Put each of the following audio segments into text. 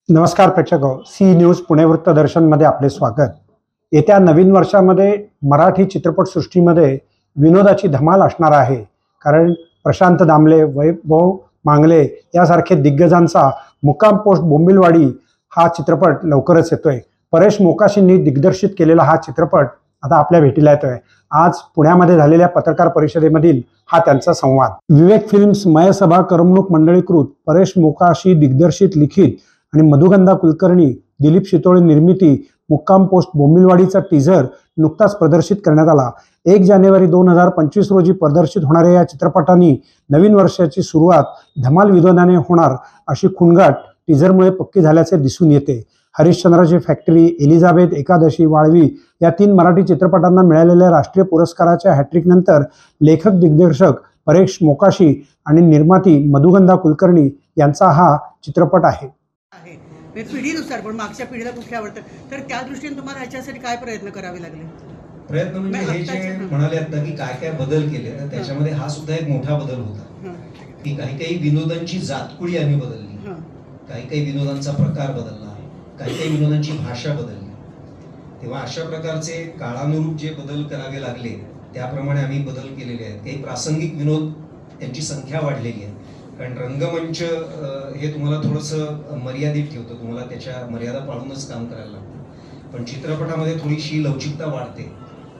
नमस्कार प्रेक्षक C news Pune वृत्तदर्शनमध्ये आपले स्वागत। येत्या नवीन वर्षामध्ये मराठी चित्रपटसृष्टीमध्ये विनोदाची धमाल असणार आहे, कारण प्रशांत दामले, वैभव मांगले यासारखे दिग्गजांचा मुक्काम पोस्ट बोंबिलवाडी हा चित्रपट लवकरच येतोय। परेश मोकाशींनी दिग्दर्शित केलेला हा चित्रपट आता आपल्या भेटीला येतोय। आज पुण्यामध्ये झालेल्या पत्रकार परिषदेमधील हा त्यांचा संवाद। विवेक फिल्म्स, मयसभा, करमणूक मंडळीकृत, परेश मोकाशी दिग्दर्शित, लिखित आणि मधुगंधा कुलकर्णी, दिलीप शितोळे निर्मिती मुक्काम पोस्ट बोंबिलवाडीचा टीझर नुकताच प्रदर्शित करण्यात आला। 1 जानेवारी 2025 रोजी प्रदर्शित होणाऱ्या या चित्रपटाने नवीन वर्षाची सुरुवात धमाल विनोदाने होणार अशी खुणगाट टीझरमुळे पक्की झाल्याचे दिसून येते। हरिश्चंद्राची फॅक्टरी, एलिझाबेथ, एकादशी, वाळवी या 3 मराठी चित्रपटांना मिळालेल्या राष्ट्रीय पुरस्काराच्या हॅट्रिक नंतर लेखक दिग्दर्शक परेश मोकाशी आणि निर्माती मधुगंधा कुलकर्णी यांचा हा चित्रपट आहे। पिढीनुसार पण मागच्या पिढीला कुठले आवडतं, तर त्या दृष्टीने तुम्हाला ह्याच्यासाठी काय प्रयत्न करावे लागले? प्रयत्न म्हणजे हे जे म्हणाले आता की काय काय बदल केले, तर त्याच्यामध्ये हा सुद्धा एक मोठा बदल होता की काही काही विनोदांची जातकुळी आम्ही बदलली, काही काही विनोदांचा प्रकार बदलला, काही काही विनोदांची भाषा बदलली। तेव्हा अशा प्रकारचे काळानुरूप जे बदल करावे लागले त्याप्रमाणे आम्ही बदल केलेले आहेत। काही प्रासंगिक विनोद यांची संख्या वाढलेली आहे, कारण रंगमंच हे तुम्हाला थोडंसं मर्यादित ठेवतं, तुम्हाला त्याच्या मर्यादा पाळूनच काम करायला लागतं। पण चित्रपटामध्ये थोडीशी लवचिकता वाढते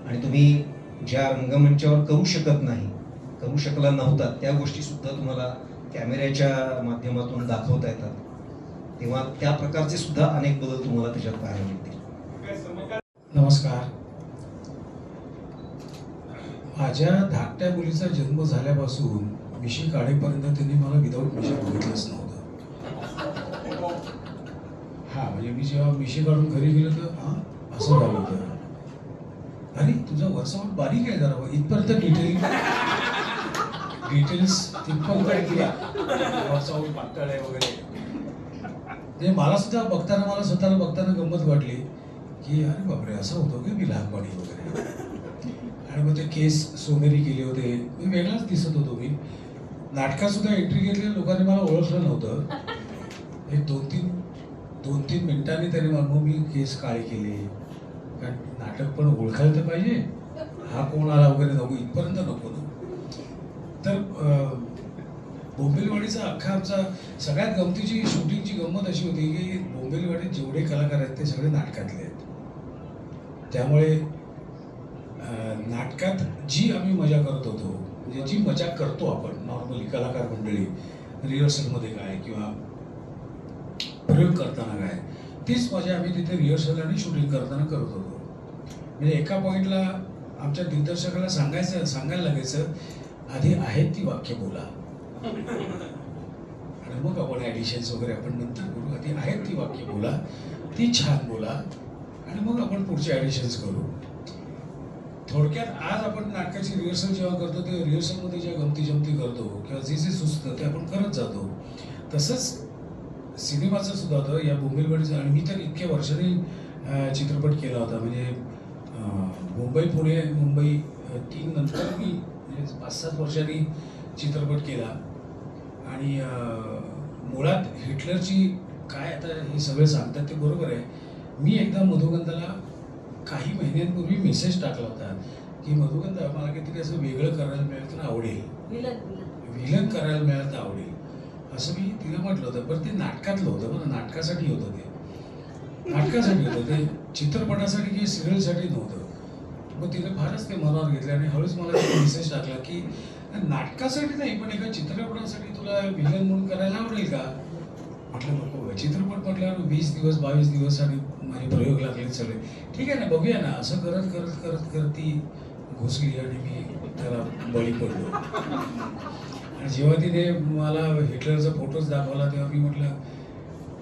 आणि तुम्ही ज्या रंगमंचावर करू शकत नाही, करू शकला नव्हता, त्या गोष्टी सुद्धा तुम्हाला कॅमेऱ्याच्या माध्यमातून दाखवता येतात। तेव्हा त्या प्रकारचे सुद्धा अनेक बदल तुम्हाला त्याच्यात पाहायला मिळतील। नमस्कार। माझ्या धाकट्या मुलीचा जन्म झाल्यापासून मिशी काढेपर्यंत त्यांनी मला विदाऊट मिशी बघितलंच नव्हतं। हा म्हणजे मी जेव्हा मिशी काढून घरी गेलो तर असं झालं होतं, अरे तुझा वरचावट बारीक आहे जरा, इथपर्यंत डिटेल्स तिथपर्यंत गेला, वरचावट पातळ आहे वगैरे। ते मला सुद्धा बघताना, मला स्वतःला बघताना गंमत वाटली की अरे बापरे, असं होतं की मी लहानपणी वगैरे। आणि मग ते केस सोनेरी केले होते, मी वेगळाच दिसत होतो। मी नाटकात सुद्धा एंट्री घेतली, लोकांनी मला ओळखलं नव्हतं। एक 2-3 मिनिटांनी त्यांनी मग मी केस काळे केले, कारण नाटक पण ओळखायला तर पाहिजे, हा कोण आला वगैरे नको, इथपर्यंत नको ना। तर बोंबिलवाडीचा अख्खा आमचा सगळ्यात गमतीची शूटिंगची गंमत अशी होती की बोंबिलवाडीत जेवढे कलाकार आहेत ते सगळे नाटकातले आहेत। त्यामुळे नाटकात जी आम्ही मजा करत होतो, म्हणजे जी मजा करतो आपण नॉर्मली कलाकार मंडळी रिहर्सलमध्ये काय किंवा प्रयोग करताना काय, तीच मजा आम्ही तिथे रिहर्सल आणि शूटिंग करताना करत होतो। म्हणजे एका पॉईंटला आमच्या दिग्दर्शकाला सांगायला लागायचं, आधी आहेत ती वाक्य बोला आणि मग आपण ॲडिशन्स वगैरे आपण नंतर करू। आधी आहेत ती वाक्य बोला, ती छान बोला आणि मग आपण पुढचे ॲडिशन्स करू। थोडक्यात आज आपण नाटकाची रिहर्सल जेव्हा करतो ते रिहर्सलमध्ये ज्या गमती जमती करतो किंवा जे जे सुचतं ते आपण करत जातो, तसंच सिनेमाचं सुद्धा होतं या बोंबिलवाडीचं। आणि मी तर इतक्या वर्षांनी चित्रपट केला होता, म्हणजे मुंबई पुणे मुंबई 3 नंतर मी म्हणजे 5-7 वर्षांनी चित्रपट केला। आणि मुळात हिटलरची काय, आता हे सगळे सांगतात ते बरोबर आहे। मी एकदा मधुगंधाला काही महिन्यांपूर्वी मेसेज टाकला होता की मधुगंधा, मला काहीतरी असं वेगळं करायला मिळालं तर आवडेल, विलन करायला मिळालं तर आवडेल, असं मी तिला म्हटलं होतं। पण ते नाटकातलं होतं, बरं नाटकासाठी होतं, ते नाटकासाठी होतं, ते चित्रपटासाठी किंवा सिरियलसाठी नव्हतं। मग तिने फारच ते मनावर घेतलं आणि हळूच मला मेसेज टाकला की नाटकासाठी नाही पण एका चित्रपटासाठी तुला विलन म्हणून करायला आवडेल का? म्हटलं नको, चित्रपट म्हटल्यावर 20 दिवस 22 दिवस आणि माझे प्रयोग लागले सगळे, ठीक आहे ना बघूया ना, असं करत करत करत करत ती घुसली आणि मी त्याला बळी पडलो। आणि जेव्हा तिने मला हिटलरचा फोटोच दाखवला तेव्हा मी म्हटलं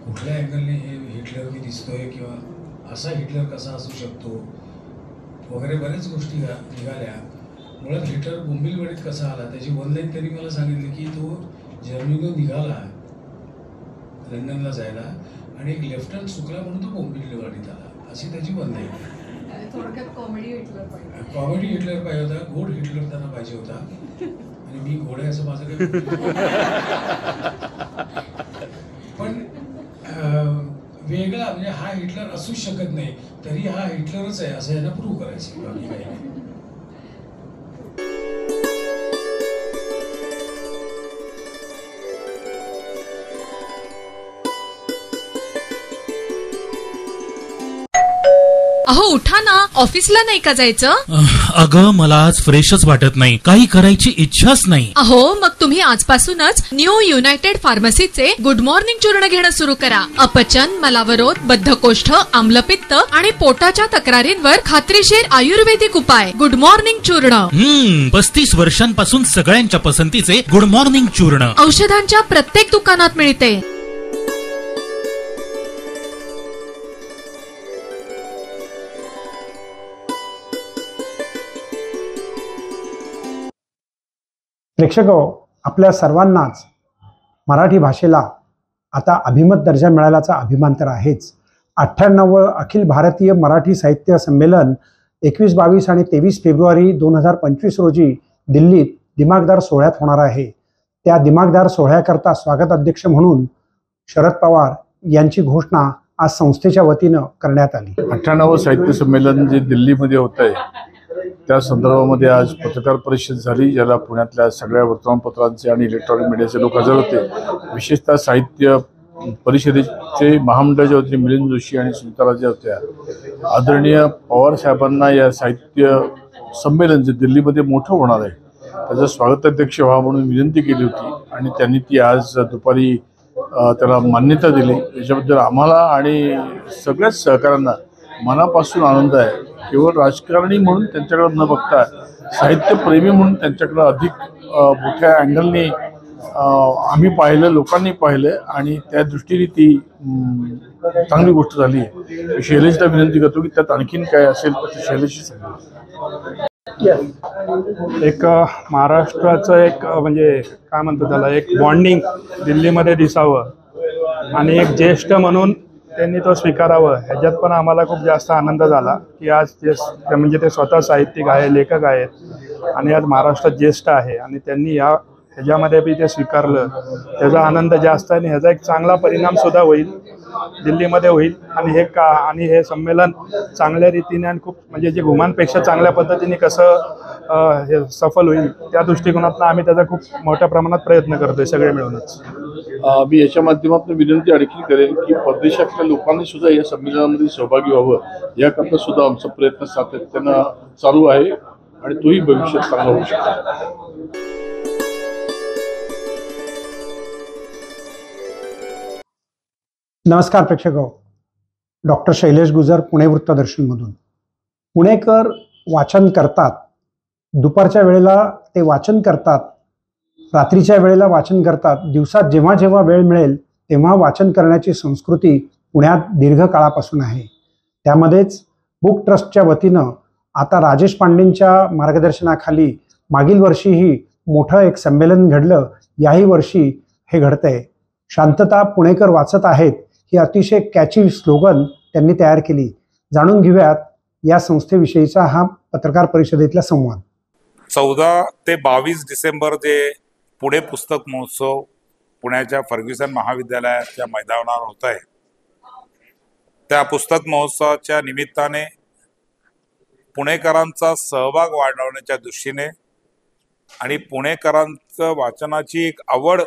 कुठल्या अँगलने हे हिटलर मी दिसतोय किंवा असा हिटलर कसा असू शकतो वगैरे बऱ्याच गोष्टी निघाल्या। मुळात हिटलर बोंबिलवाडीत कसा आला त्याची वनलाईन त्यांनी मला सांगितली की तो जर्मनीतून निघाला लंडनला जायला आणि एक लेफ्टनंट चुकला म्हणून तो बोंबिलवाडीत आला, अशी त्याची वनलाईन। थोडक्यात कॉमेडी हिटलर पाहिजे, कॉमेडी हिटलर पाहिजे होता, गोड हिटलर त्यांना पाहिजे होता आणि मी गोड आहे असं माझं काही पण म्हणजे हा हिटलर असूच शकत नाही, तरी हा हिटलरच आहे असं यांना प्रूव्ह करायचं, बाकी काही नाही. अहो उठा ना, ऑफिसला नाही का जायचं? अगं मला आज फ्रेशच वाटत नाही, काही करायची इच्छाच नाही. अहो मग तुम्ही आजपासूनच न्यू युनायटेड फार्मसीचे गुड मॉर्निंग चूर्ण घेणं सुरू करा. अपचन, मलावरोध, बद्धकोष्ठ, आम्लपित्त आणि पोटाच्या तक्रारींवर खात्रीशीर आयुर्वेदिक उपाय. गुड मॉर्निंग चूर्ण. 35 वर्षांपासून सगळ्यांच्या पसंतीचे गुड मॉर्निंग चूर्ण औषधांच्या प्रत्येक दुकानात मिळते. प्रेक्षको, आपल्या सर्वांनाच मराठी भाषेला आता अभिमत दर्जा मिळाल्याचा अभिमान तर आहेच. 98वं अखिल भारतीय मराठी साहित्य संमेलन 21, 22 आणि 23 फेब्रुवारी 2025 रोजी दिल्लीत दिमाखदार सोहळ्यात होणार आहे. त्या दिमाखदार सोहळ्याकरता स्वागत अध्यक्ष म्हणून शरद पवार यांची घोषणा आज संस्थेच्या वतीनं करण्यात आली. 98वं साहित्य संमेलन जे दिल्लीमध्ये होत आहे त्या संदर्भामध्ये आज पत्रकार परिषद झाली, ज्याला पुण्यातल्या सगळ्या वर्तमानपत्रांचे आणि इलेक्ट्रॉनिक मीडियाचे लोक हजर होते. विशेषतः साहित्य परिषदेचे महामंडळ जे होते मिलिंद जोशी आणि सुनीताराजे होत्या. आदरणीय पवार साहेबांना या साहित्य संमेलन जे दिल्लीमध्ये मोठं होणार आहे त्याचं स्वागताध्यक्ष व्हा म्हणून विनंती केली होती आणि त्यांनी ती आज दुपारी त्याला मान्यता दिली. याच्याबद्दल आम्हाला आणि सगळ्याच सहकाऱ्यांना मनापासून आनंद आहे. केवळ राजकारणी म्हणून त्यांच्याकडे न बघता साहित्यप्रेमी म्हणून त्यांच्याकडे अधिक मोठ्या अँगलने आम्ही पाहिलं, लोकांनी पाहिलं आणि त्या दृष्टीने ती चांगली गोष्ट झाली आहे. शैलेशला विनंती करतो की त्यात आणखीन काय असेल तर शैलेशशी सांगा. एक महाराष्ट्राचं एक म्हणजे काय म्हणतो त्याला, एक बॉन्डिंग दिल्लीमध्ये दिसावं आणि एक ज्येष्ठ म्हणून त्यांनी तो स्वीकारावं, ह्याच्यात पण आम्हाला खूप जास्त आनंद झाला की आज म्हणजे ते स्वतः साहित्यिक आहे, लेखक आहेत आणि आज महाराष्ट्रात ज्येष्ठ आहे आणि त्यांनी ह्याच्यामध्ये बी ते स्वीकारलं. त्याचा आनंद जास्त आहे आणि ह्याचा एक चांगला परिणाम सुद्धा होईल, दिल्लीमध्ये होईल आणि हे संमेलन चांगल्या रीतीने आणि खूप म्हणजे जे गुमांपेक्षा चांगल्या पद्धतीने कसं हे सफल होईल त्या दृष्टिकोनातून आम्ही त्याचा खूप मोठ्या प्रमाणात प्रयत्न करतोय सगळे मिळूनच. मी याच्या माध्यमातून विनंती आणखी करेन की परदेशातल्या लोकांनी सुद्धा या संमेलनामध्ये सहभागी व्हावं, याकरता सुद्धा आमचा प्रयत्न सातत्यानं चालू आहे आणि तोही भविष्यात चांगला होऊ शकतो. नमस्कार प्रेक्षको, डॉक्टर शैलेश गुजर, पुणे वृत्तदर्शनमधून. पुणेकर वाचन करतात, दुपारच्या वेळेला ते वाचन करतात, रात्रीच्या वेळेला वाचन करतात. दिवसात जेव्हा जेव्हा वेळ मिळेल तेव्हा वाचन करण्याची संस्कृती पुण्यात दीर्घकाळापासून आहे. त्यामध्येच बुक ट्रस्टच्या वतीनं आता राजेश पांडेंच्या मार्गदर्शनाखाली मागील वर्षीही मोठं एक संमेलन घडलं, याही वर्षी हे घडतंय. शांतता पुणेकर वाचत आहेत ही अतिशय कॅची स्लोगन त्यांनी तयार केली. जाणून घेऊयात या संस्थेविषयीचा हा पत्रकार परिषदेतला संवाद. 14 ते 22 डिसेंबर जे पुणे पुस्तक महोत्सव पुण्याच्या फर्ग्युसन महाविद्यालयाच्या मैदानावर होत आहे, त्या पुस्तक महोत्सवाच्या निमित्ताने पुणेकरांचा सहभाग वाढवण्याच्या दृष्टीने आणि पुणेकरांचं वाचनाची एक आवड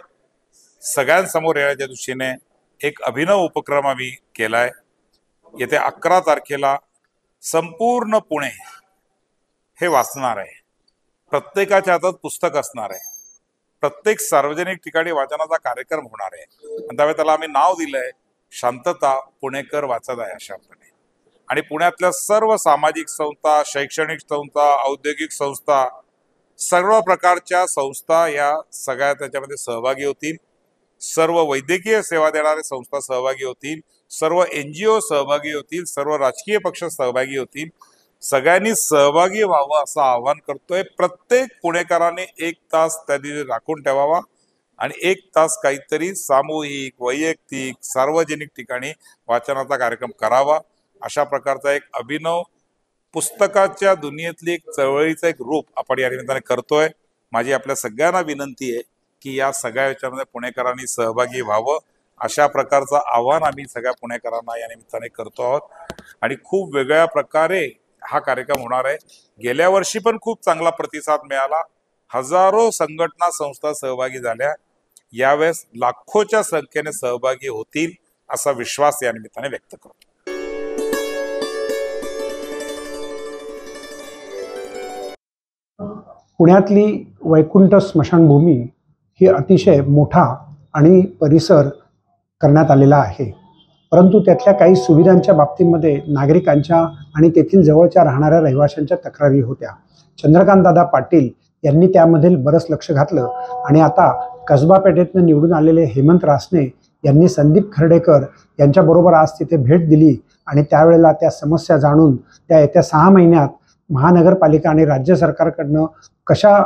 सगळ्यांसमोर येण्याच्या दृष्टीने एक अभिनव उपक्रम आम्ही केलाय. येत्या 11 तारखेला संपूर्ण पुणे हे वाचणार आहे. प्रत्येकाच्या हातात पुस्तक असणार आहे. प्रत्येक सार्वजनिक ठिकाणी वाचनाचा कार्यक्रम होणार आहे आणि त्यावेळी त्याला आम्ही नाव दिलंय शांतता पुणेकर वाचत आहे अशाप्रकारे. आणि पुण्यातल्या सर्व सामाजिक संस्था, शैक्षणिक संस्था, औद्योगिक संस्था, सर्व प्रकारच्या संस्था या सगळ्या त्याच्यामध्ये सहभागी होतील. सर्व वैद्यकीय सेवा देणारे संस्था सहभागी होतील, सर्व NGO सहभागी होतील, सर्व राजकीय पक्ष सहभागी होतील. सगळ्यांनी सहभागी व्हावं असं आवाहन करतोय. प्रत्येक पुणेकरांनी 1 तास त्या दिवशी राखून ठेवावा आणि 1 तास काहीतरी सामूहिक, वैयक्तिक, सार्वजनिक ठिकाणी वाचनाचा कार्यक्रम करावा. अशा प्रकारचा एक अभिनव पुस्तकाच्या दुनियेतली एक चळवळीचं एक रूप आपण या निमित्ताने करतोय. माझी आपल्या सगळ्यांना विनंती आहे की या सगळ्या याच्यामध्ये पुणेकरांनी सहभागी व्हावं अशा प्रकारचं आव्हान आम्ही सगळ्या पुणेकरांना या निमित्ताने करतो आहोत आणि खूप वेगळ्या प्रकारे हा कार्यक्रम होणार आहे। गेल्या वर्षी पण खूप चांगला प्रतिसाद मिळाला, हजारो संघटना संस्था सहभागी झाल्या, यावेळेस लाखोच्या संख्येने सहभागी होतील असा विश्वास या निमित्ताने व्यक्त करतो। पुण्यातली वैकुंठ स्मशानभूमी ही अतिशय मोठा आणि परिसर करण्यात आलेला आहे, परंतु त्यातल्या काही सुविधांच्या बाबतीमध्ये नागरिकांच्या आणि तेथील जवळच्या राहणाऱ्या रहिवाशांच्या तक्रारी होत्या। चंद्रकांतदादा पाटील यांनी त्यामधील बरंच लक्ष घातलं आणि आता कसबा पेठेतून निवडून आलेले हेमंत रासने यांनी संदीप खर्डेकर यांच्याबरोबर आज तिथे भेट दिली आणि त्यावेळेला त्या समस्या जाणून त्या येत्या 6 महिन्यात महानगरपालिका आणि राज्य सरकारकडनं कशा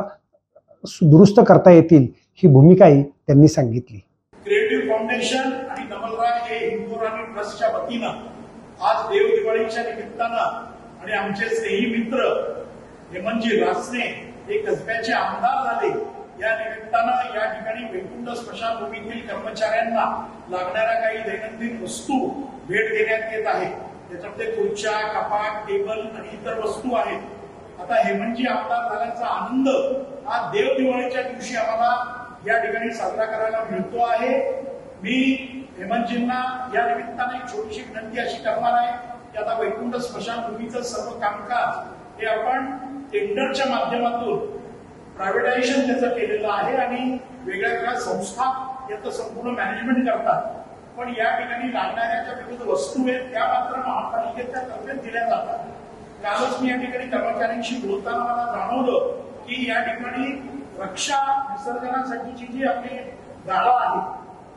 दुरुस्त करता येतील ही भूमिकाही त्यांनी सांगितली। क्रिएटिव्ह फाउंडेशन आणि नमलराज हे हिंदू आणि ट्रस्टच्या वतीनं आज देव दिवाळीच्या निमित्तानं आणि आमचे स्नेही मित्र हेमंतजी रासने हे कसब्याचे आमदार झाले, या निमित्तानं या ठिकाणी वैकुंठ स्मशानभूमीतील कर्मचाऱ्यांना लागणाऱ्या काही दैनंदिन वस्तू भेट देण्यात येत आहे। त्याच्यामध्ये खुर्च्या, कपाट, टेबल आणि इतर वस्तू आहेत। आता हेमंतजी आमदार झाल्याचा आनंद हा देव दिवाळीच्या दिवशी आम्हाला या ठिकाणी साजरा करायला मिळतो आहे। मी हेमंतजींना या निमित्ताने एक छोटीशी विनंती अशी करणार आहे की आता वैकुंठ स्मशानभूमीचं सर्व कामकाज हे आपण टेंडरच्या माध्यमातून प्रायव्हेटायझेशन त्याचं केलेलं आहे आणि वेगळ्या वेगळ्या संस्था याचं संपूर्ण मॅनेजमेंट करतात, पण या ठिकाणी लागणाऱ्या ज्या विविध वस्तू आहेत त्या मात्र महापालिकेच्या तर्फे दिल्या जातात। कालच मी या ठिकाणी कर्मचाऱ्यांशी बोलताना मला जाणवलं की या ठिकाणी रक्षा विसर्जनासाठीची जी आपली गाडा आहे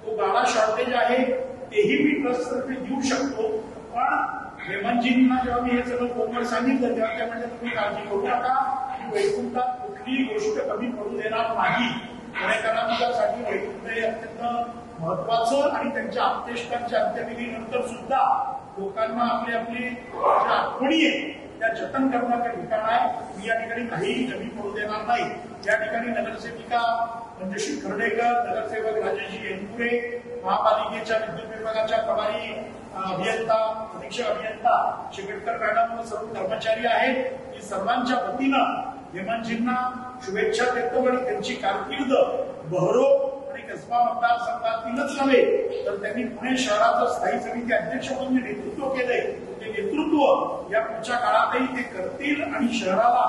तो गाडा शॉर्टेज आहे, तेही मी ट्रस्ट तर्फे देऊ शकतो। पण हेमंतजींना जेव्हा मी हे सगळं फोनवर सांगितलं तेव्हा ते म्हणजे तुम्ही काळजी करू नका, वैकुंठात कुठलीही गोष्ट कमी पडू देणार नाही। पुणेकरांसाठी वैकुंठ हे अत्यंत महत्वाचं आणि त्यांच्या अंत्येष्टांच्या अंत्यविधीनंतर सुद्धा लोकांना आपली आपली ज्या आठवणी आहेत त्या जतन करण्याचं ठिकाण आहे। मी या ठिकाणी काहीही कमी पडू देणार नाही। या ठिकाणी नगरसेविका मंजुश्री खर्डेकर, नगरसेवक राजेशजी येनपुरे, महापालिकेच्या विद्युत विभागाच्या प्रभारी अभियंता, अधीक्षक अभियंता शेकटकर मॅडम व सर्व कर्मचारी आहेत, मी सर्वांच्या वतीनं हेमंतजींना शुभेच्छा देतो आणि त्यांची कारकीर्द बहरो आणि कसबा मतदारसंघातीलच नव्हे तर त्यांनी पुणे शहराचं स्थायी समिती अध्यक्ष म्हणून जे नेतृत्व केलंय ते नेतृत्व या पुढच्या काळातही ते करतील आणि शहराला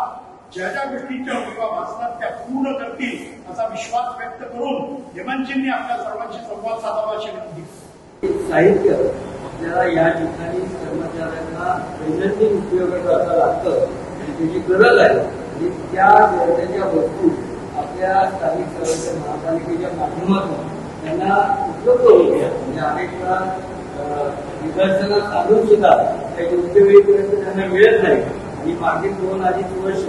ज्या ज्या गोष्टींच्या उणिवा भासतात त्या पूर्ण करतील असा विश्वास व्यक्त करून हेमंतजींनी आपल्या सर्वांशी संवाद साधावा अशी विनंती। साहित्य आपल्याला या ठिकाणी कर्मचाऱ्यांना दैनंदिन उपयोगाचं लागतं आणि त्याची गरज आहे आणि त्या गरजेच्या वस्तू आपल्या स्थानिक स्वराज्य महापालिकेच्या माध्यमातून त्यांना उपलब्ध होत्या। म्हणजे अनेकदा विद्यार्थ्यांना सांगून सुद्धा त्या योग्य वेळेपर्यंत त्यांना मिळत नाही आणि मागील 2-2.5 वर्ष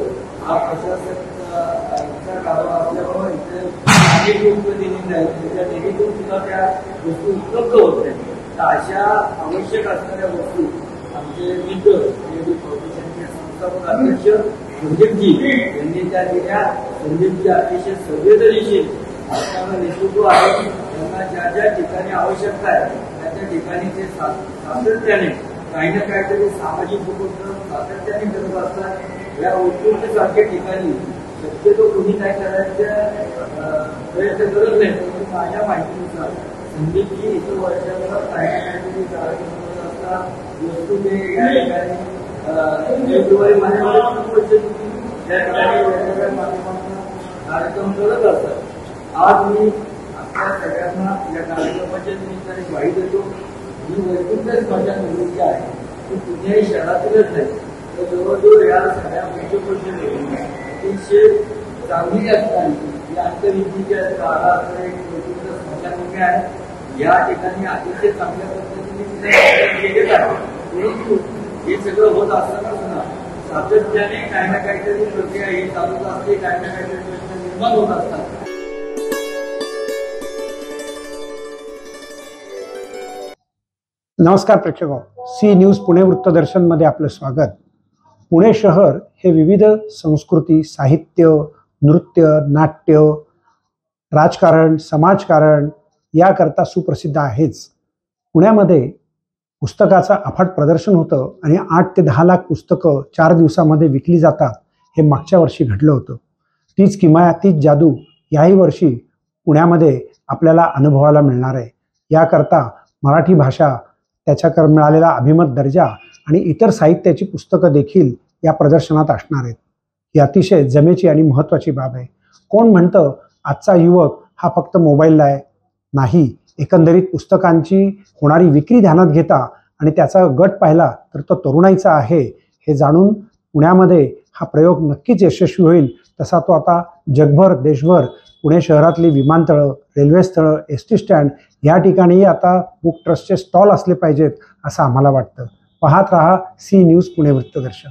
हा प्रशासनाचा कारभार असल्यामुळे इथे अनेक लोकप्रतिनिधी आहेत, त्याच्या निधीतून सुद्धा त्या वस्तू उपलब्ध होत नाही। तर अशा आवश्यक असणाऱ्या वस्तू आमचे मित्र फाउंडेशनचे संस्थापक अध्यक्ष संदीपजी यांनी त्या दिल्या। संदीपजी अतिशय संवेदनशील असणारं नेतृत्व आहे, त्यांना ज्या ज्या ठिकाणी आवश्यकता आहे त्या त्या ठिकाणी ते सातत्याने काही ना काहीतरी सामाजिक उपक्रम सातत्याने करत असतात। या उत्कृष्टसारख्या ठिकाणी शक्यतो कोणी काय करायचं प्रयत्न करत नाही, परंतु माझ्या माहितीनुसार संदीपजी इतर वर्षाला काही ना काहीतरी कार्यक्रम करत असतात। वस्तू ते या ठिकाणी फेब्रुवारी महिन्यामध्ये त्या ठिकाणी वेगवेगळ्या माध्यमातून कार्यक्रम करत असतात। आज मी आपल्या सगळ्यांना या कार्यक्रमाच्या निमित्ताने ग्वाही देतो, ही वैकुंठ स्मशानभूमी आहे ती पुणे शहरातीलच नाही तर जवळजवळ या सगळ्या पंचक्रोशीमध्ये अतिशय चांगली असणारी या अंतर्विधीच्या काळात एक वैकुंठ स्मशानभूमी आहे। या ठिकाणी अतिशय चांगल्या पद्धतीने केले आहे, परंतु हे सगळं होत असताना सुद्धा सातत्याने काही ना काहीतरी प्रक्रिया ही चालूच असते, काही ना काहीतरी प्रश्न निर्माण होत असतात। नमस्कार प्रेक्षक, सी न्यूज पुणे वृत्तदर्शन मध्ये आपलं स्वागत। पुणे शहर हे विविध संस्कृती, साहित्य, नृत्य, नाट्य, राजकारण, समाजकारण याकरता सुप्रसिद्ध आहेच. पुण्यामध्ये पुस्तकाचं अफाट प्रदर्शन होतं आणि 8 ते 10 लाख पुस्तकं 4 दिवसामध्ये विकली जातात, हे मागच्या वर्षी घडलं होतं. तीच किमया, तीच जादू याही वर्षी पुण्यामध्ये आपल्याला अनुभवायला मिळणार आहे. याकरता मराठी भाषा, त्याच्याकर मिळालेला अभिमत दर्जा आणि इतर साहित्याची पुस्तकं देखील या प्रदर्शनात असणार आहेत. ही अतिशय जमेची आणि महत्त्वाची बाब आहे. कोण म्हणतं आजचा युवक हा फक्त मोबाईलला आहे? नाही, एकंदरीत पुस्तकांची होणारी विक्री ध्यानात घेता आणि त्याचा गट पाहिला तर तो तरुणाईचा आहे हे जाणून पुण्यामध्ये हा प्रयोग नक्कीच यशस्वी होईल. तसा तो आता जगभर, देशभर, पुणे शहरातली विमानतळं, रेल्वे स्थळं, एस.टी. स्टँड या ठिकाणीही आता बुक ट्रस्टचे स्टॉल असले पाहिजेत असं आम्हाला वाटतं. पाहत रहा सी न्यूज पुणे वृत्तदर्शन.